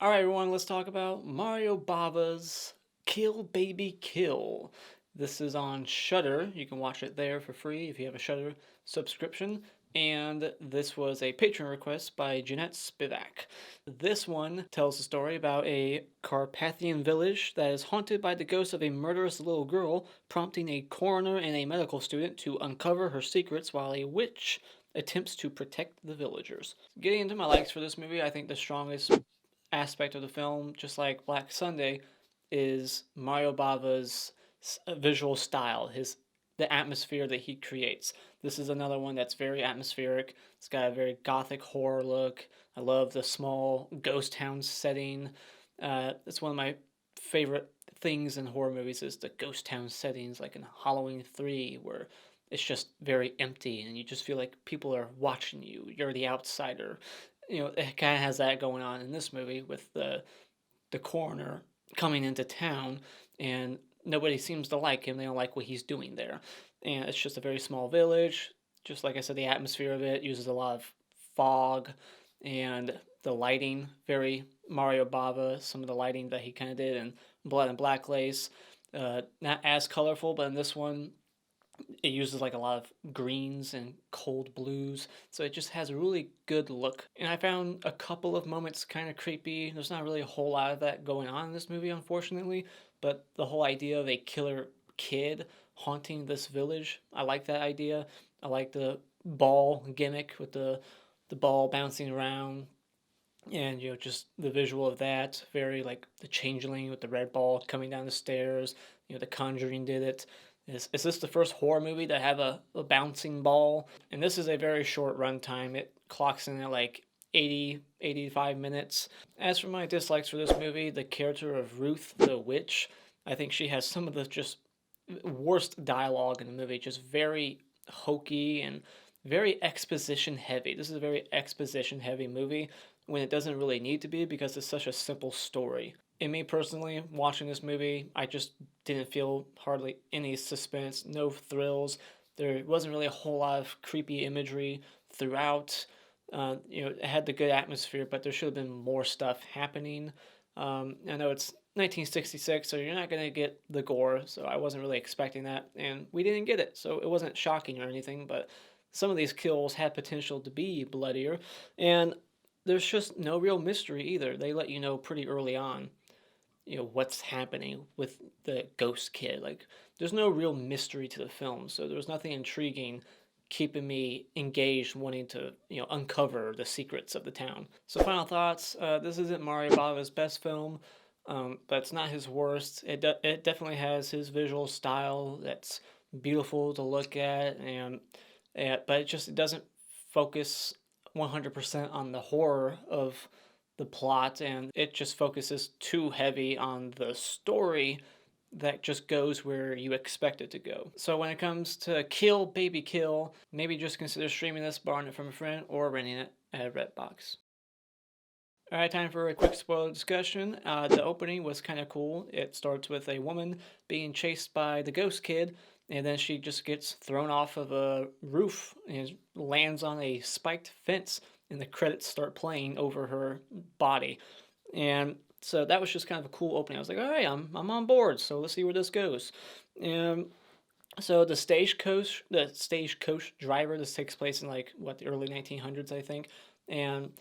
Alright, everyone, let's talk about Mario Bava's Kill Baby Kill. This is on Shudder. You can watch it there for free if you have a Shudder subscription. And this was a Patron request by Jeanette Spevak. This one tells the story about a Carpathian village that is haunted by the ghost of a murderous little girl, prompting a coroner and a medical student to uncover her secrets while a witch attempts to protect the villagers. Getting into my likes for this movie, I think the strongest aspect of the film, just like Black Sunday, is Mario Bava's visual style, the atmosphere that he creates. This is another one that's very atmospheric. It's got a very gothic horror look. I love the small ghost town setting. It's one of my favorite things in horror movies is the ghost town settings, like in Halloween 3, where it's just very empty and you just feel like people are watching you. You're the outsider. It kind of has that going on in this movie with the coroner coming into town, and nobody seems to like him. They don't like what he's doing there, and it's just a very small village. Just like I said, the atmosphere of it uses a lot of fog, and the lighting very Mario Bava. Some of the lighting that he kind of did in Blood and Black Lace, not as colorful, but in this one it uses like a lot of greens and cold blues, so it just has a really good look. And I found a couple of moments kind of creepy. There's not really a whole lot of that going on in this movie, unfortunately, but the whole idea of a killer kid haunting this village, I like that idea. I like the ball gimmick with the ball bouncing around, and just the visual of that, very like the changeling with the red ball coming down the stairs. The Conjuring did it. Is this the first horror movie to have a bouncing ball? And this is a very short runtime. It clocks in at like 85 minutes. As for my dislikes for this movie, the character of Ruth the Witch, I think she has some of the just worst dialogue in the movie, just very hokey and very exposition heavy. This is a very exposition heavy movie when it doesn't really need to be because it's such a simple story. And me personally, watching this movie, I just didn't feel hardly any suspense, no thrills. There wasn't really a whole lot of creepy imagery throughout. It had the good atmosphere, but there should have been more stuff happening. I know it's 1966, so you're not going to get the gore, so I wasn't really expecting that, and we didn't get it, so it wasn't shocking or anything, but some of these kills had potential to be bloodier, and there's just no real mystery either. They let you know pretty early on, what's happening with the ghost kid. Like, there's no real mystery to the film, so there was nothing intriguing keeping me engaged, wanting to, uncover the secrets of the town. So final thoughts, this isn't Mario Bava's best film, but it's not his worst. It definitely has his visual style that's beautiful to look at, but it doesn't focus 100% on the horror of the plot, and it just focuses too heavy on the story that just goes where you expect it to go. So when it comes to Kill Baby Kill, maybe just consider streaming this, borrowing it from a friend, or renting it at Redbox. Alright, time for a quick spoiler discussion. The opening was kind of cool. It starts with a woman being chased by the ghost kid, and then she just gets thrown off of a roof and lands on a spiked fence, and the credits start playing over her body. And so that was just kind of a cool opening. I was like, all right, I'm on board, so let's see where this goes. And so the stagecoach driver, this takes place in like the early 1900s, I think, and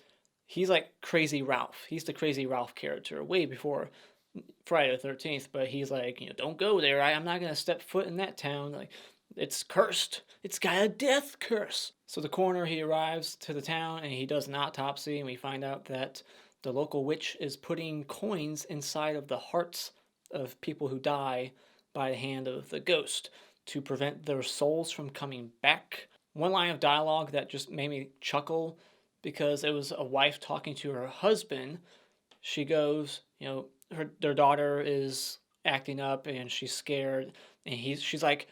he's like Crazy Ralph. He's the Crazy Ralph character way before Friday the 13th, but he's like, don't go there. I'm not gonna step foot in that town. Like, it's cursed. It's got a death curse. So the coroner, he arrives to the town and he does an autopsy, and we find out that the local witch is putting coins inside of the hearts of people who die by the hand of the ghost to prevent their souls from coming back. One line of dialogue that just made me chuckle, because it was a wife talking to her husband. She goes, their daughter is acting up and she's scared, and she's like,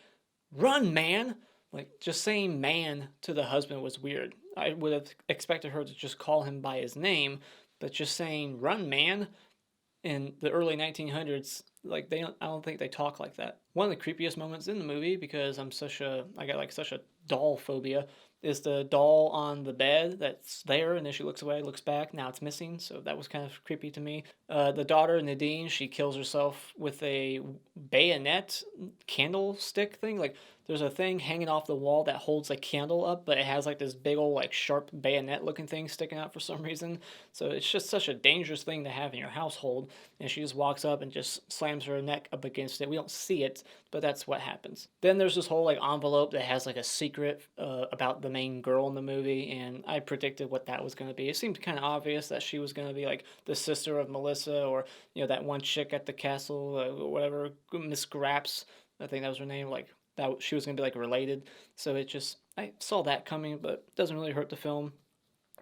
"Run, man!" Like, just saying "man" to the husband was weird. I would have expected her to just call him by his name, but just saying "run, man" in the early 1900s, like, I don't think they talk like that. One of the creepiest moments in the movie, because I got like such a doll phobia, is the doll on the bed that's there, and then she looks away, looks back, now it's missing, so that was kind of creepy to me. The daughter, Nadine, she kills herself with a bayonet candlestick thing. Like, there's a thing hanging off the wall that holds a candle up, but it has like this big old like sharp bayonet looking thing sticking out for some reason. So it's just such a dangerous thing to have in your household. And she just walks up and just slams her neck up against it. We don't see it, but that's what happens. Then there's this whole like envelope that has like a secret about the main girl in the movie, and I predicted what that was going to be. It seemed kind of obvious that she was going to be like the sister of Melissa, or that one chick at the castle, or whatever, Miss Graps. I think that was her name. Like, that she was going to be like related. So I saw that coming, but it doesn't really hurt the film.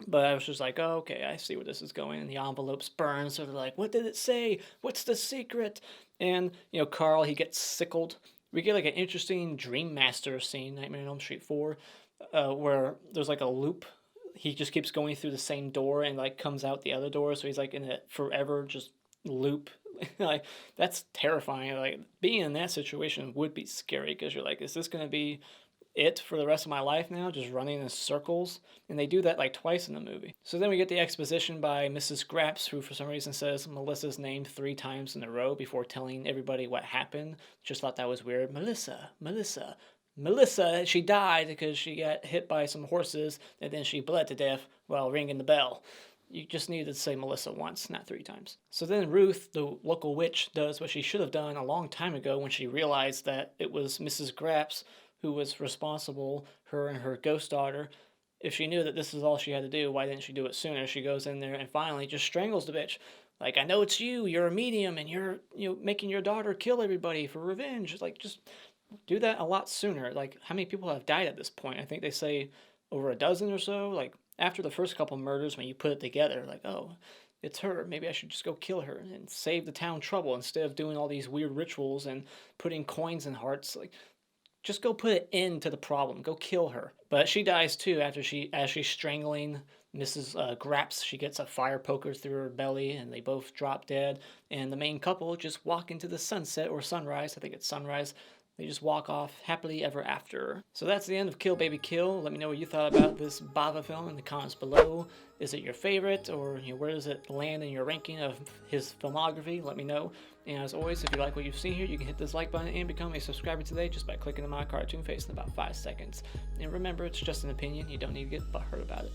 But I was just like, oh, okay, I see where this is going. And the envelopes burn, so they're like, what did it say? What's the secret? And, Carl, he gets sickled. We get like an interesting Dream Master scene, Nightmare on Elm Street 4, where there's like a loop. He just keeps going through the same door and like comes out the other door, so he's like in a forever just loop. Like, that's terrifying. Like, being in that situation would be scary, because you're like, is this going to be it for the rest of my life now, just running in circles? And they do that like twice in the movie. So then we get the exposition by Mrs. Graps, who for some reason says Melissa's name 3 times in a row before telling everybody what happened. Just thought that was weird. Melissa, Melissa, Melissa. She died because she got hit by some horses, and then she bled to death while ringing the bell. You just needed to say Melissa once, not 3 times. So then Ruth, the local witch, does what she should have done a long time ago when she realized that it was Mrs. Graps who was responsible, her and her ghost daughter. If she knew that this is all she had to do, why didn't she do it sooner? She goes in there and finally just strangles the bitch. Like, I know it's you, you're a medium, and you're making your daughter kill everybody for revenge. Like, just do that a lot sooner. Like, how many people have died at this point? I think they say over a dozen or so. Like, after the first couple murders, when you put it together, like, oh, it's her. Maybe I should just go kill her and save the town trouble instead of doing all these weird rituals and putting coins in hearts. Like, just go put an end to the problem. Go kill her. But she dies too as she's strangling Mrs. Graps. She gets a fire poker through her belly, and they both drop dead. And the main couple just walk into the sunset or sunrise. I think it's sunrise. They just walk off happily ever after. So that's the end of Kill Baby Kill. Let me know what you thought about this Bava film in the comments below. Is it your favorite, or where does it land in your ranking of his filmography? Let me know. And as always, if you like what you've seen here, you can hit this like button and become a subscriber today just by clicking on my cartoon face in about 5 seconds. And remember, it's just an opinion. You don't need to get butthurt about it.